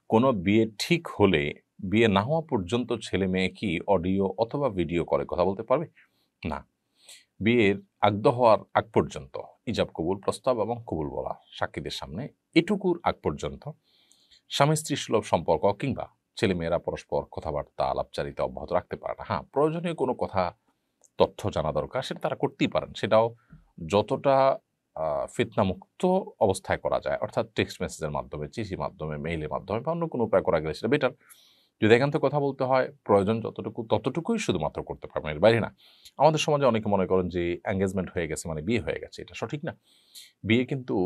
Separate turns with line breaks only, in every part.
কোনো বিয়ে ঠিক হলে বিয়ে না হওয়া পর্যন্ত ছেলে মেয়ে কি অডিও অথবা ভিডিও কলে কথা বলতে পারবে? না। বিয়ের আগদ হওয়ার আগ পর্যন্ত ইজাব কবুল প্রস্তাব এবং কবুল বলা সাক্ষীদের সামনে এটুকুর আগ পর্যন্ত স্বামী স্ত্রী সুলভ সম্পর্ক কিংবা ছেলেমেয়েরা পরস্পর কথাবার্তা আলাপচারিতা অব্যাহত রাখতে পারে না। হ্যাঁ, প্রয়োজনীয় কোনো কথা তথ্য জানা দরকার সেটা তারা করতেই পারেন। সেটাও যতটা ফিতনামুক্ত অবস্থায় করা যায়, অর্থাৎ টেক্সট মেসেজের মাধ্যমে, চিঠির মাধ্যমে, মেইলের মাধ্যমে বা অন্য কোনো উপায় করা গেলে সেটা বেটার। যদি একান্ত কথা বলতে হয়, প্রয়োজন যতটুকু ততটুকুই শুধুমাত্র করতে পারবেন, এর বাইরে না। আমাদের সমাজে অনেকে মনে করেন যে এঙ্গেজমেন্ট হয়ে গেছে মানে বিয়ে হয়ে গেছে। এটা সঠিক না। বিয়ে কিন্তু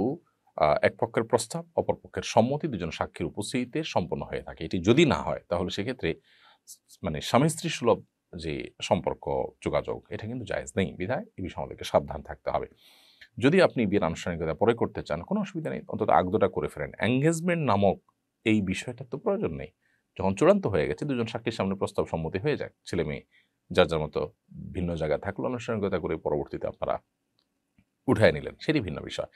এক পক্ষের প্রস্তাব, অপর পক্ষের সম্মতি, দুজন সাক্ষীর উপস্থিতিতে সম্পন্ন হয়ে থাকে। এটি যদি না হয় তাহলে সেক্ষেত্রে মানে স্বামী-স্ত্রী সুলভ যে সম্পর্ক, যোগাযোগ এটা কিন্তু জায়েজ নেই। বিধায় এই বিষয়ে আমাদেরকে সাবধান থাকতে হবে। যদি আপনি বিয়ের আনুষ্ঠানিকতা পরে করতে চান, কোনো অসুবিধা নেই। অন্তত আগদটা করে ফেলেন। এঙ্গেজমেন্ট নামক এই বিষয়টার তো প্রয়োজন নেই। যখন চূড়ান্ত হয়ে গেছে, দুজন সাক্ষীর সামনে প্রস্তাব সম্মতি হয়ে যাক। ছেলে-মেয়ে যার, যার মতো ভিন্ন জায়গায় থাকলো, আনুষ্ঠানিকতা করে পরবর্তীতে আপনারা উঠায় নিলেন। সেটি ভিন্ন বিষয়।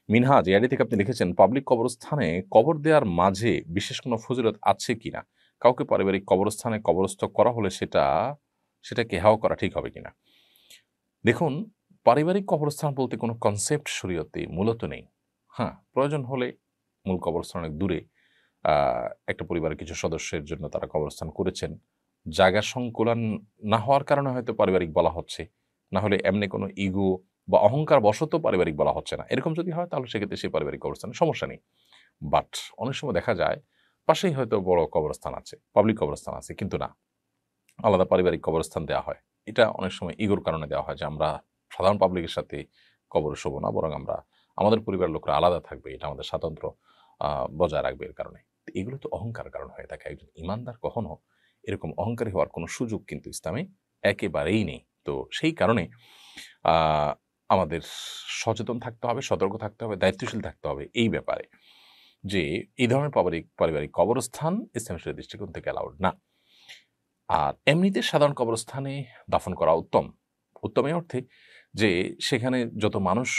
মিনহাজ এআইডি থেকে আপনি লিখেছেন, পাবলিক কবরস্থানে কবর দেওয়ার মাঝে বিশেষ কোনো ফজিলত আছে কিনা? কাউকে পারিবারিক কবরস্থানে কবরস্থ করা হলে সেটা কেহাও করা ঠিক হবে কিনা? দেখুন, পারিবারিক কবরস্থান বলতে কোনো কনসেপ্ট শরীয়তে মূলত নেই। হ্যাঁ, প্রয়োজন হলে মূল কবরস্থান অনেক দূরে আ একটা পরিবারের কিছু সদস্যের জন্য তারা কবরস্থান করেছেন। জায়গা সংকুলান না হওয়ার কারণে হয়তো পারিবারিক বলা হচ্ছে। না হলে এমনি কোনো ইগো বা অহংকার বশত পারিবারিক বলা হচ্ছে না। এরকম যদি হয় তাহলে সেক্ষেত্রে সেই পারিবারিক কবরস্থানে সমস্যা নেই। বাট অনেক সময় দেখা যায় পাশেই হয়তো বড় কবরস্থান আছে, পাবলিক কবরস্থান আছে কিন্তু না, আলাদা পারিবারিক কবরস্থান দেওয়া হয়। এটা অনেক সময় ইগোর কারণে দেওয়া হয় যে আমরা সাধারণ পাবলিকের সাথে কবরে শোবো না, বরং আমরা আমাদের পরিবারের লোকরা আলাদা থাকবে। এটা আমাদের স্বাতন্ত্র্য বজায় রাখবে এর কারণে। তো এগুলো তো অহংকারের কারণ হয়ে থাকে। একজন ঈমানদার কখনো এরকম অহংকারী হওয়ার কোনো সুযোগ কিন্তু ইসলামে একেবারেই নেই। তো সেই কারণে আ আমাদের সচেতন থাকতে হবে, সতর্ক থাকতে হবে, দায়িত্বশীল থাকতে হবে এই ব্যাপারে। যে এই ধরনের পারিবারিক কবরস্থান ইসলামের শরীয়তের দৃষ্টিকোণ থেকে অ্যালাউড না। আর এমনিতে সাধারণ কবরস্থানে দাফন করা উত্তম। উত্তম এই অর্থে যে সেখানে যত মানুষ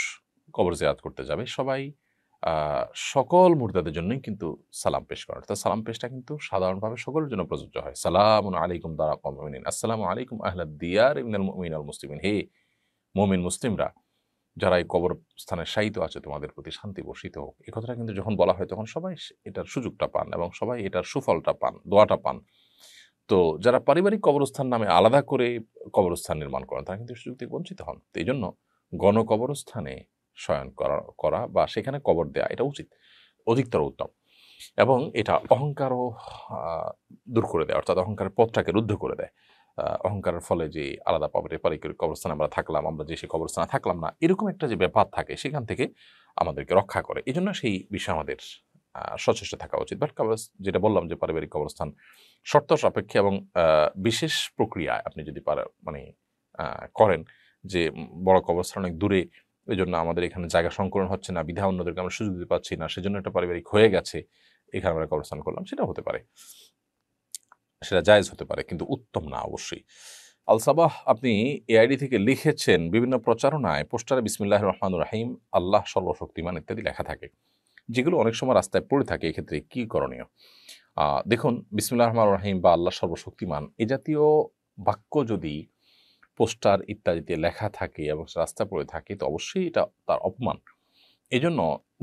কবর জিয়ারত করতে যাবে সবাই আ সকল মুর্দাদের জন্যই কিন্তু সালাম পেশ করে। অর্থাৎ সালাম পেশটা কিন্তু সাধারণভাবে সকলের জন্য প্রযোজ্য হয়। সালামুন আলাইকুম দারা কওমিন মুমিনিন। আসসালামু আলাইকুম আহলাদ দিয়ার মিনাল মুমিনিন ওয়াল মুসলিমিন। হে মুমিন মুসলিমরা, যারা এই কবরস্থানে শায়িত আছে তোমাদের প্রতি শান্তি বর্ষিত হোক। এই কথাটা কিন্তু যখন বলা হয় তখন সবাই এটার সুযোগটা পান এবং সবাই এটার সুফলটা পান, দোয়াটা পান। তো যারা পারিবারিক কবরস্থান নামে আলাদা করে কবরস্থান নির্মাণ করেন তারা কিন্তু সুযোগ থেকে বঞ্চিত হন। তো এইজন্য গণকবরস্থানে শয়ন করা বা সেখানে কবর দেয়া এটা উচিত, অধিকতর উত্তম। এবং এটা অহংকারও আ দূর করে দেয়। অর্থাৎ অহংকারের পথটাকে রুদ্ধ করে দেয়। অহংকারের ফলে যে আলাদা পারিবারিক কবরস্থানে আমরা থাকলাম, আমরা যে সেই কবরস্থানে থাকলাম না, এরকম একটা যে ব্যাপার থাকে সেখান থেকে আমাদেরকে রক্ষা করে। এজন্য সেই বিষয়ে আমাদের সচেষ্ট থাকা উচিত। বাট যেটা বললাম যে পারিবারিক কবরস্থান শর্ত সাপেক্ষে এবং বিশেষ প্রক্রিয়ায় আপনি যদি মানে আ করেন যে বড় কবরস্থান অনেক দূরে, এজন্য আমাদের এখানে জায়গা সংকুলন হচ্ছে না, বিধায় অন্যদেরকে আমরা সুযোগ দিতে পারছি না, সেজন্য এটা পারিবারিক হয়ে গেছে। এখানে আমরা কবরস্থান করলাম, সেটাও হতে পারে। সেটা জায়েজ হতে পারে কিন্তু উত্তম না অবশ্যই। আল-সাবাহ আপনি এআইডি থেকে লিখেছেন, বিভিন্ন প্রচারণায় পোস্টারে বিসমিল্লাহির রহমানির রহিম, আল্লাহ সর্বশক্তিমান ইত্যাদি লেখা থাকে। যেগুলো অনেক সময় রাস্তায় পড়ে থাকে, এক্ষেত্রে কি করণীয়? দেখুন, বিসমিল্লাহির রহমানির রহিম বা আল্লাহ সর্বশক্তিমান এ জাতীয় বাক্য যদি পোস্টার ইত্যাদিতে লেখা থাকে এবং রাস্তায় পড়ে থাকে তো অবশ্যই এটা তার অপমান। এজন্য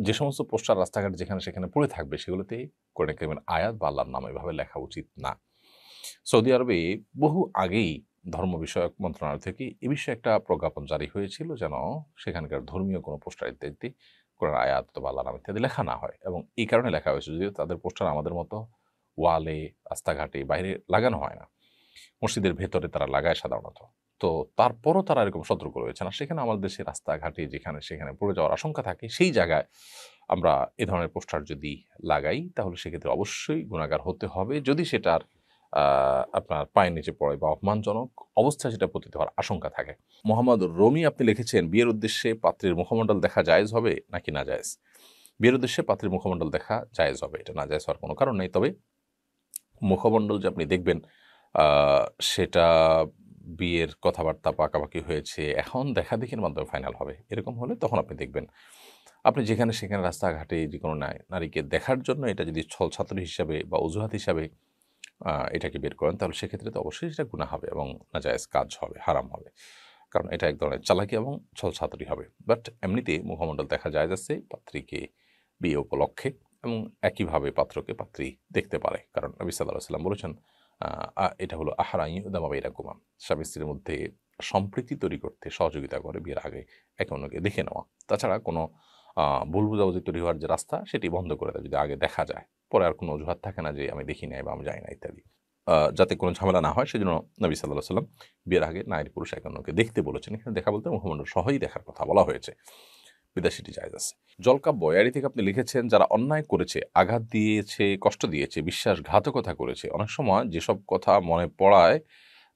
যে সমস্ত পোস্টার রাস্তাঘাটে যেখানে সেখানে পড়ে থাকবে সেগুলোতে কোরআন কারীমের আয়াত বা আল্লাহর নাম এভাবে লেখা উচিত না। সৌদি আরবে বহু আগেই ধর্ম বিষয়ক মন্ত্রণালয় থেকে এ বিষয়ে একটা প্রজ্ঞাপন জারি হয়েছিল যেন সেখানকার ধর্মীয় কোনো পোস্টার ইত্যাদিতে কোরআন আয়াত বা আল্লাহর নাম ইত্যাদি লেখা না হয়। এবং এই কারণে লেখা হয়েছে, যদিও তাদের পোস্টার আমাদের মতো ওয়ালে, রাস্তাঘাটে, বাইরে লাগানো হয় না। মসজিদের ভেতরে তারা লাগায় সাধারণত। তো তারপরও তারা এরকম সতর্ক রয়েছে না। সেখানে আমাদের দেশে রাস্তাঘাটে যেখানে সেখানে পড়ে যাওয়ার আশঙ্কা থাকে, সেই জায়গায় আমরা এ ধরনের পোস্টার যদি লাগাই তাহলে সেক্ষেত্রে অবশ্যই গুনাহগার হতে হবে, যদি সেটার আপনার পায়ের নিচে পড়ে বা অপমানজনক অবস্থায় সেটা পতিত হওয়ার আশঙ্কা থাকে। মোহাম্মদ রমি আপনি লিখেছেন, বিয়ের উদ্দেশ্যে পাত্রীর মুখমণ্ডল দেখা জায়েজ হবে নাকি নাজায়েজ? বিয়ের উদ্দেশ্যে পাত্রীর মুখমণ্ডল দেখা জায়েজ হবে। এটা নাজায়েজ হওয়ার কোনো কারণ নেই। তবে মুখমণ্ডল যে আপনি দেখবেন আ সেটা বিয়ের কথাবার্তা পাকাপাকি হয়েছে, এখন দেখাদেখির মাধ্যমে ফাইনাল হবে। এরকম হলে তখন আপনি দেখবেন। আপনি যেখানে সেখানে রাস্তাঘাটে যে কোনো নারীকে দেখার জন্য এটা যদি ছলছাতুরি হিসাবে বা অজুহাত হিসাবে এটাকে বের করেন, তাহলে সেক্ষেত্রে তো অবশ্যই সেটা গুনাহ হবে এবং নাজায়েজ কাজ হবে, হারাম হবে। কারণ এটা এক ধরনের চালাকি এবং ছলছাতুরি হবে। বাট এমনিতে মুখমণ্ডল দেখা যায় যাচ্ছে পাত্রীকে বিয়ে উপলক্ষে, এবং একইভাবে পাত্রকে পাত্রী দেখতে পারে। কারণ নবী সাল্লাল্লাহু আলাইহি ওয়াসাল্লাম বলেছেন, এটা হলো আহরা ইউদামা বাইনাকুমা, স্বামী স্ত্রীর মধ্যে সম্প্রীতি তৈরি করতে সহযোগিতা করে বিয়ের আগে একে অন্যকে দেখে নেওয়া। তাছাড়া কোনো ভুল বুঝাবুঝি তৈরি হওয়ার যে রাস্তা, সেটি বন্ধ করে দেয় যদি আগে দেখা যায়। পরে আর কোনো অজুহাত থাকে না যে আমি দেখি নাই বা আমি যাই না ইত্যাদি। যাতে কোনো ঝামেলা না হয় সেজন্য নবী সাল্লাল্লাহু আলাইহি ওয়াসাল্লাম বিয়ের আগে নারী পুরুষ একে অন্যকে দেখতে বলেছেন। এখানে দেখা বলতে মুখমণ্ডল সহই দেখার কথা বলা হয়েছে, বিদেশিটি জায়েজ আছে। জলকাব্য বয়ারি থেকে আপনি লিখেছেন, যারা অন্যায় করেছে, আঘাত দিয়েছে, কষ্ট দিয়েছে, বিশ্বাসঘাতকতা করেছে, অনেক সময় যেসব কথা মনে পড়ায়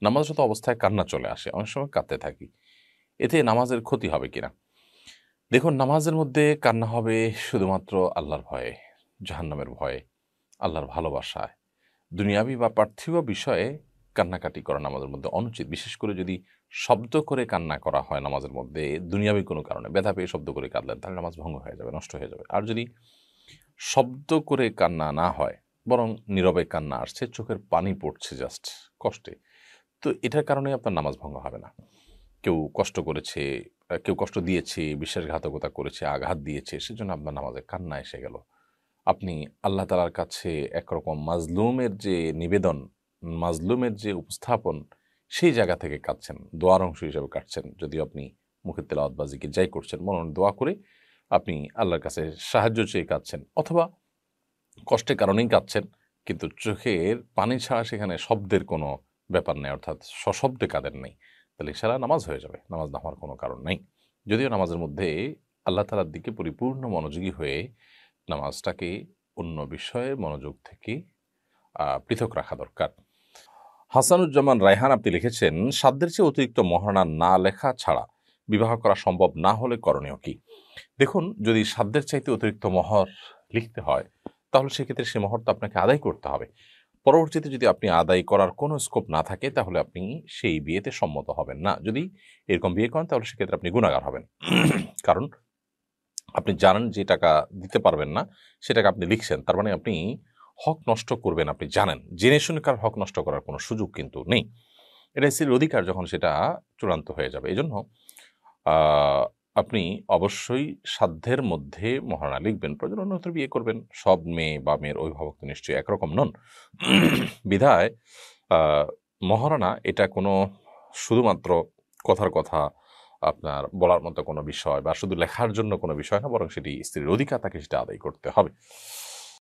নামাজরত অবস্থায় কান্না চলে আসে, অনেক সময় কাঁদতে থাকি, এতে নামাজের ক্ষতি হবে কিনা? দেখুন, নামাজের মধ্যে কান্না হবে শুধুমাত্র আল্লাহর ভয়ে, জাহান্নামের ভয়ে, আল্লাহর ভালোবাসায়। দুনিয়াবি বা পার্থিব বিষয়ে কান্নাকাটি করা নামাজের মধ্যে অনুচিত। বিশেষ করে যদি শব্দ করে কান্না করা হয় নামাজের মধ্যে, দুনিয়াবি কোনো কারণে ব্যথা পেয়ে শব্দ করে কাঁদলেন, তাহলে নামাজ ভঙ্গ হয়ে যাবে, নষ্ট হয়ে যাবে। আর যদি শব্দ করে কান্না না হয়, বরং নীরবে কান্না আসছে, চোখের পানি পড়ছে জাস্ট কষ্টে, তো এটার কারণে আপনার নামাজ ভঙ্গ হবে না। কেউ কষ্ট করেছে, কেউ কষ্ট দিয়েছে, বিশ্বাসঘাতকতা করেছে, আঘাত দিয়েছে, সেজন্য আপনার নামাজে কান্না এসে গেল। আপনি আল্লাহ তাআলার কাছে একরকম মাজলুমের যে নিবেদন, মাজলুমের যে উপস্থাপন, সেই জায়গা থেকে কাঁদছেন, দোয়ার অংশ হিসেবে কাটছেন। যদিও আপনি মুখের তেলাওয়াত বা জিকির যাই করছেন, মনে মনে দোয়া করে আপনি আল্লাহর কাছে সাহায্য চেয়ে কাঁদছেন, অথবা কষ্টের কারণেই কাঁদছেন, কিন্তু চোখের পানি ছাড়া সেখানে শব্দের কোনো ব্যাপার নেই, অর্থাৎ সশব্দে কাঁদেন নেই, তাহলে সারা নামাজ হয়ে যাবে, নামাজ না হওয়ার কোনো কারণ নেই। যদিও নামাজের মধ্যে আল্লাহ তাআলার দিকে পরিপূর্ণ মনোযোগী হয়ে নামাজটাকে অন্য বিষয়ে মনোযোগ থেকে পৃথক রাখা দরকার। হাসানুজ্জামান রায়হান আপনি লিখেছেন, সাধ্যের চেয়ে অতিরিক্ত মহারণা না লেখা ছাড়া বিবাহ করা সম্ভব না হলে করণীয় কি? দেখুন, যদি সাধ্যের চাইতে অতিরিক্ত মহর লিখতে হয়, তাহলে সেক্ষেত্রে সে মহর তো আপনাকে আদায় করতে হবে। পরবর্তীতে যদি আপনি আদায় করার কোনো স্কোপ না থাকে, তাহলে আপনি সেই বিয়েতে সম্মত হবেন না। যদি এরকম বিয়ে করেন, তাহলে সেক্ষেত্রে আপনি গুনাহগার হবেন। কারণ আপনি জানেন যে টাকা দিতে পারবেন না, সে টাকা আপনি লিখছেন, তার মানে আপনি হক নষ্ট করবেন, আপনি জানেন। জেনে শুনে কার হক নষ্ট করার কোনো সুযোগ কিন্তু নেই। এটা স্ত্রীর অধিকার যখন সেটা চূড়ান্ত হয়ে যাবে। এজন্য আপনি অবশ্যই সাধ্যের মধ্যে মহারণা লিখবেন। প্রয়োজন অন্যত্র বিয়ে করবেন। সব মেয়ে বা মেয়ের অভিভাবক তো নিশ্চয়ই একরকম নন। বিধায় মহারণা এটা কোনো শুধুমাত্র কথার কথা আপনার বলার মতো কোনো বিষয় বা শুধু লেখার জন্য কোনো বিষয় না, বরং সেটি স্ত্রীর অধিকার, তাকে সেটা আদায় করতে হবে।